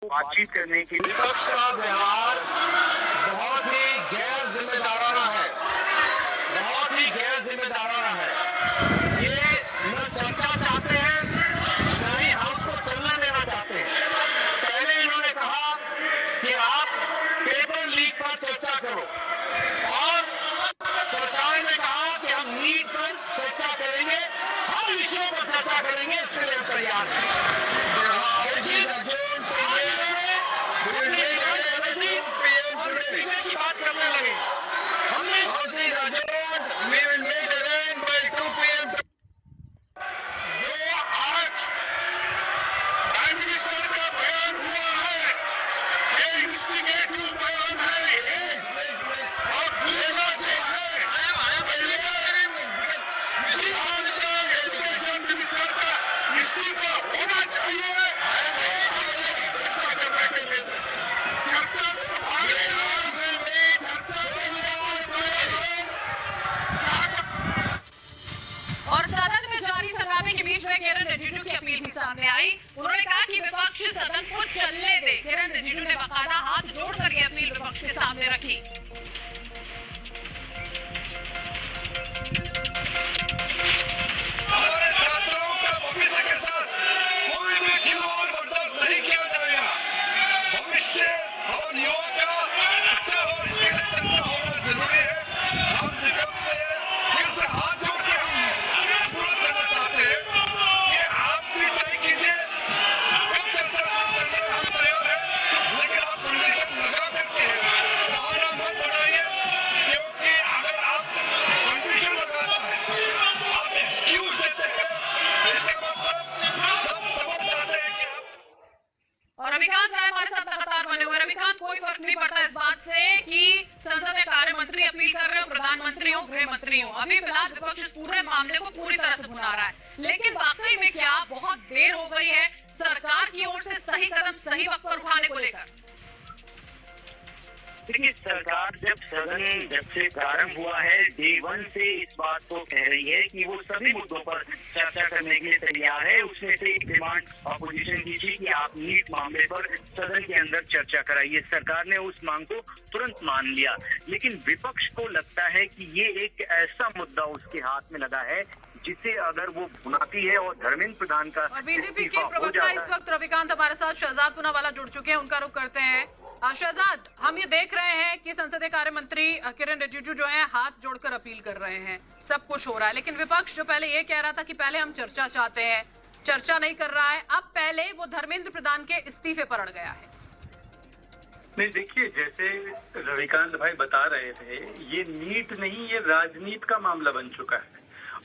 बातचीत करने के लिए। विपक्ष का व्यवहार बहुत ही गैर जिम्मेदाराना है, बहुत ही गैर जिम्मेदाराना है। ये न चर्चा चाहते हैं, न ही हाउस को चलने देना चाहते हैं। पहले इन्होंने कहा कि आप पेपर लीक पर चर्चा करो और सरकार ने कहा कि हम नीट पर चर्चा करेंगे, हर विषयों पर चर्चा करेंगे, इसके लिए हम तैयार हैं। की बात करने लगे, हमने जो आज प्राइम मिनिस्टर का बयान हुआ है, ये इंस्टिगेटिव बयान है, और दूसरा जो है एजुकेशन मिनिस्टर का इस्तीफा होना चाहिए। चर्चा करने के लिए चर्चा से आगे और सदन में जारी संगामे के बीच में किरण रिजिजू की अपील भी सामने आई। उन्होंने कहा कि विपक्ष सदन को चलने दे। किरण रिजिजू ने बाकायदा हाथ जोड़कर ये अपील विपक्ष के सामने रखी। हमारे छात्रों का भविष्य के साथ कोई भी खिलवाड़ बर्दाश्त नहीं किया जाएगा। भविष्य और युवा का अच्छा हो, इसके लिए चर्चा होना जरूरी है। हम विपक्ष से फिर से हाथ जोड़ के हम अनुरोध करना चाहते हैं कि आप भी तय कीजिए, कब चर्चा शुरू करने का हम तैयार है, लेकिन आप कंडीशन लगा करके बहाना मत बनाइए, क्योंकि अगर आप कंडीशन लगाता है, आप एक्सक्यूज देते हैं, इसका मतलब सब समझ जाते हैं कि आप। और रविकांत राय हमारे साथ लगातार बने हुए। रविकांत, कोई फर्क नहीं पड़ता इस बात से कि संसदीय कार्य मंत्री अपील कर रहे हो, प्रधानमंत्री हो, गृह मंत्री हो। अभी फिलहाल विपक्ष इस पूरे मामले को पूरी तरह से भुना रहा है, लेकिन वाकई में क्या बहुत देर हो गई है सरकार की ओर से सही कदम सही वक्त पर उठाने को लेकर? देखिए, सरकार जब से प्रारंभ हुआ है, डे 1 से इस बात को कह रही है कि वो सभी मुद्दों पर चर्चा करने के लिए तैयार है। उसमें से एक डिमांड अपोजिशन की थी कि आप नीट मामले पर सदन के अंदर चर्चा कराइए। सरकार ने उस मांग को तुरंत मान लिया, लेकिन विपक्ष को लगता है कि ये एक ऐसा मुद्दा उसके हाथ में लगा है जिसे अगर वो भुनाती है और धर्मेंद्र प्रधान का और बीजेपी के प्रवक्ता इस वक्त रविकांत हमारे साथ शहजाद पूनावाला जुड़ चुके हैं, उनका रुख करते हैं। शहजाद, हम ये देख रहे हैं कि संसदीय कार्य मंत्री किरण रिजिजू जो है हाथ जोड़कर अपील कर रहे हैं, सब कुछ हो रहा है, लेकिन विपक्ष जो पहले ये कह रहा था कि पहले हम चर्चा चाहते हैं, चर्चा नहीं कर रहा है, अब पहले वो धर्मेंद्र प्रधान के इस्तीफे पर अड़ गया है। नहीं, देखिए, जैसे रविकांत भाई बता रहे थे, ये नीट नहीं, ये राजनीति का मामला बन चुका है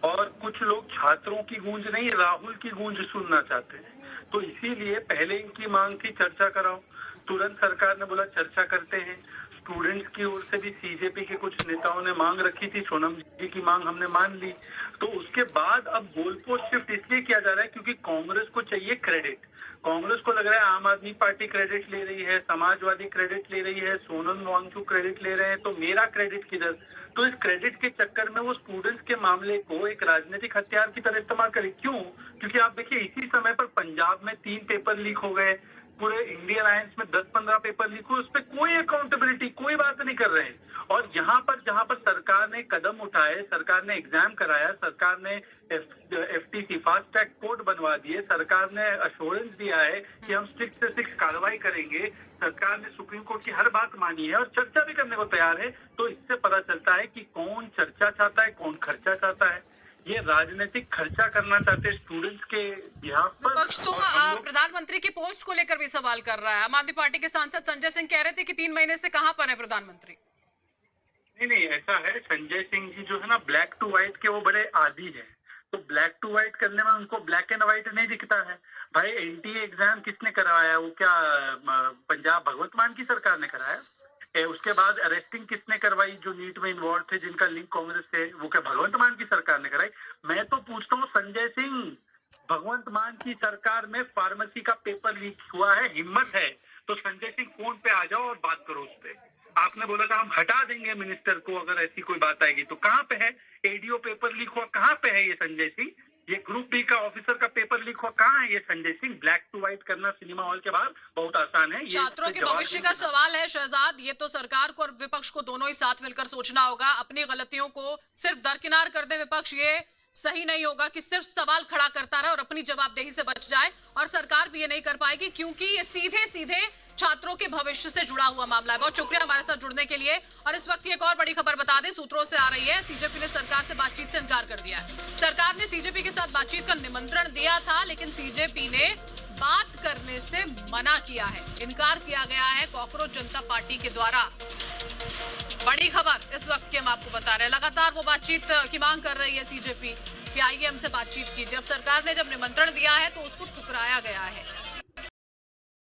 और कुछ लोग छात्रों की गूंज नहीं, राहुल की गूंज सुनना चाहते हैं। तो इसीलिए पहले इनकी मांग की चर्चा कराओ। तुरंत सरकार ने बोला चर्चा करते हैं। स्टूडेंट्स की ओर से भी सीजेपी के कुछ नेताओं ने मांग रखी थी, सोनम जी की मांग हमने मान ली। तो उसके बाद अब गोलपोस्ट शिफ्ट इसलिए किया जा रहा है क्योंकि कांग्रेस को चाहिए क्रेडिट। कांग्रेस को लग रहा है आम आदमी पार्टी क्रेडिट ले रही है, समाजवादी क्रेडिट ले रही है, सोनम वांगचुक क्रेडिट ले रहे हैं, तो मेरा क्रेडिट किधर? तो इस क्रेडिट के चक्कर में वो स्टूडेंट्स के मामले को एक राजनीतिक हथियार की तरह इस्तेमाल करे। क्यों? क्योंकि आप देखिए, इसी समय पर पंजाब में 3 पेपर लीक हो गए, पूरे इंडिया अलायंस में 10-15 पेपर लीक हुए, उस पर कोई अकाउंटेबिलिटी, कोई बात नहीं कर रहे हैं। और जहां पर सरकार ने कदम उठाए, सरकार ने एग्जाम कराया, सरकार ने FTC फास्ट ट्रैक कोर्ट बनवा दिए, सरकार ने अश्योरेंस दिया है कि हम स्ट्रिक्ट से स्ट्रिक्ट कार्रवाई करेंगे, सरकार ने सुप्रीम कोर्ट की हर बात मानी है और चर्चा भी करने को तैयार है। तो इससे पता चलता है कि कौन चर्चा चाहता है, कौन खर्चा चाहता है। ये राजनीतिक खर्चा करना चाहते स्टूडेंट्स के बिहाफ पर। विपक्ष तो प्रधानमंत्री की पोस्ट को लेकर भी सवाल कर रहा है। आम आदमी पार्टी के सांसद संजय सिंह कह रहे थे कि 3 महीने से कहां पर है प्रधानमंत्री। नहीं, ऐसा है, संजय सिंह जी जो है ना, ब्लैक टू व्हाइट के वो बड़े आदी है। तो ब्लैक टू व्हाइट करने में उनको ब्लैक एंड व्हाइट नहीं दिखता है। भाई, NTA एग्जाम किसने करवाया? वो क्या पंजाब भगवंत मान की सरकार ने कराया? उसके बाद अरेस्टिंग किसने करवाई? जो नीट में इन्वॉल्व थे, जिनका लिंक कांग्रेस से, वो क्या भगवंत मान की सरकार ने कराई? मैं तो पूछता हूँ संजय सिंह, भगवंत मान की सरकार में फार्मेसी का पेपर लीक हुआ है, हिम्मत है तो संजय सिंह फोन पे आ जाओ और बात करो उस पे। आपने बोला था हम हटा देंगे मिनिस्टर को अगर ऐसी कोई बात आएगी, तो कहाँ पे है? ADO पेपर लीक हुआ, कहाँ पे है ये संजय सिंह? ये ग्रुप बी का ऑफिसर का पेपर लीक हुआ, कहाँ है ये Sanjay Singh? Black to white करना सिनेमा हॉल के बाहर बहुत आसान है। छात्रों के भविष्य का सवाल है शहजाद, ये तो सरकार को और विपक्ष को दोनों ही साथ मिलकर सोचना होगा। अपनी गलतियों को सिर्फ दरकिनार कर दे विपक्ष, ये सही नहीं होगा कि सिर्फ सवाल खड़ा करता रहे और अपनी जवाबदेही से बच जाए। और सरकार भी ये नहीं कर पाएगी क्योंकि ये सीधे सीधे छात्रों के भविष्य से जुड़ा हुआ मामला है। बहुत शुक्रिया हमारे साथ जुड़ने के लिए। और इस वक्त एक और बड़ी खबर बता दें, सूत्रों से आ रही है, सीजेपी ने सरकार से बातचीत से इनकार कर दिया है। सरकार ने सीजेपी के साथ बातचीत का निमंत्रण दिया था, लेकिन सीजेपी ने बात करने से मना किया है, इनकार किया गया है कॉकरोच जनता पार्टी के द्वारा। बड़ी खबर इस वक्त की हम आपको बता रहे हैं। लगातार वो बातचीत की मांग कर रही है सीजेपी कि आइए हमसे बातचीत कीजिए। अब सरकार ने जब निमंत्रण दिया है तो उसको ठुकराया गया है।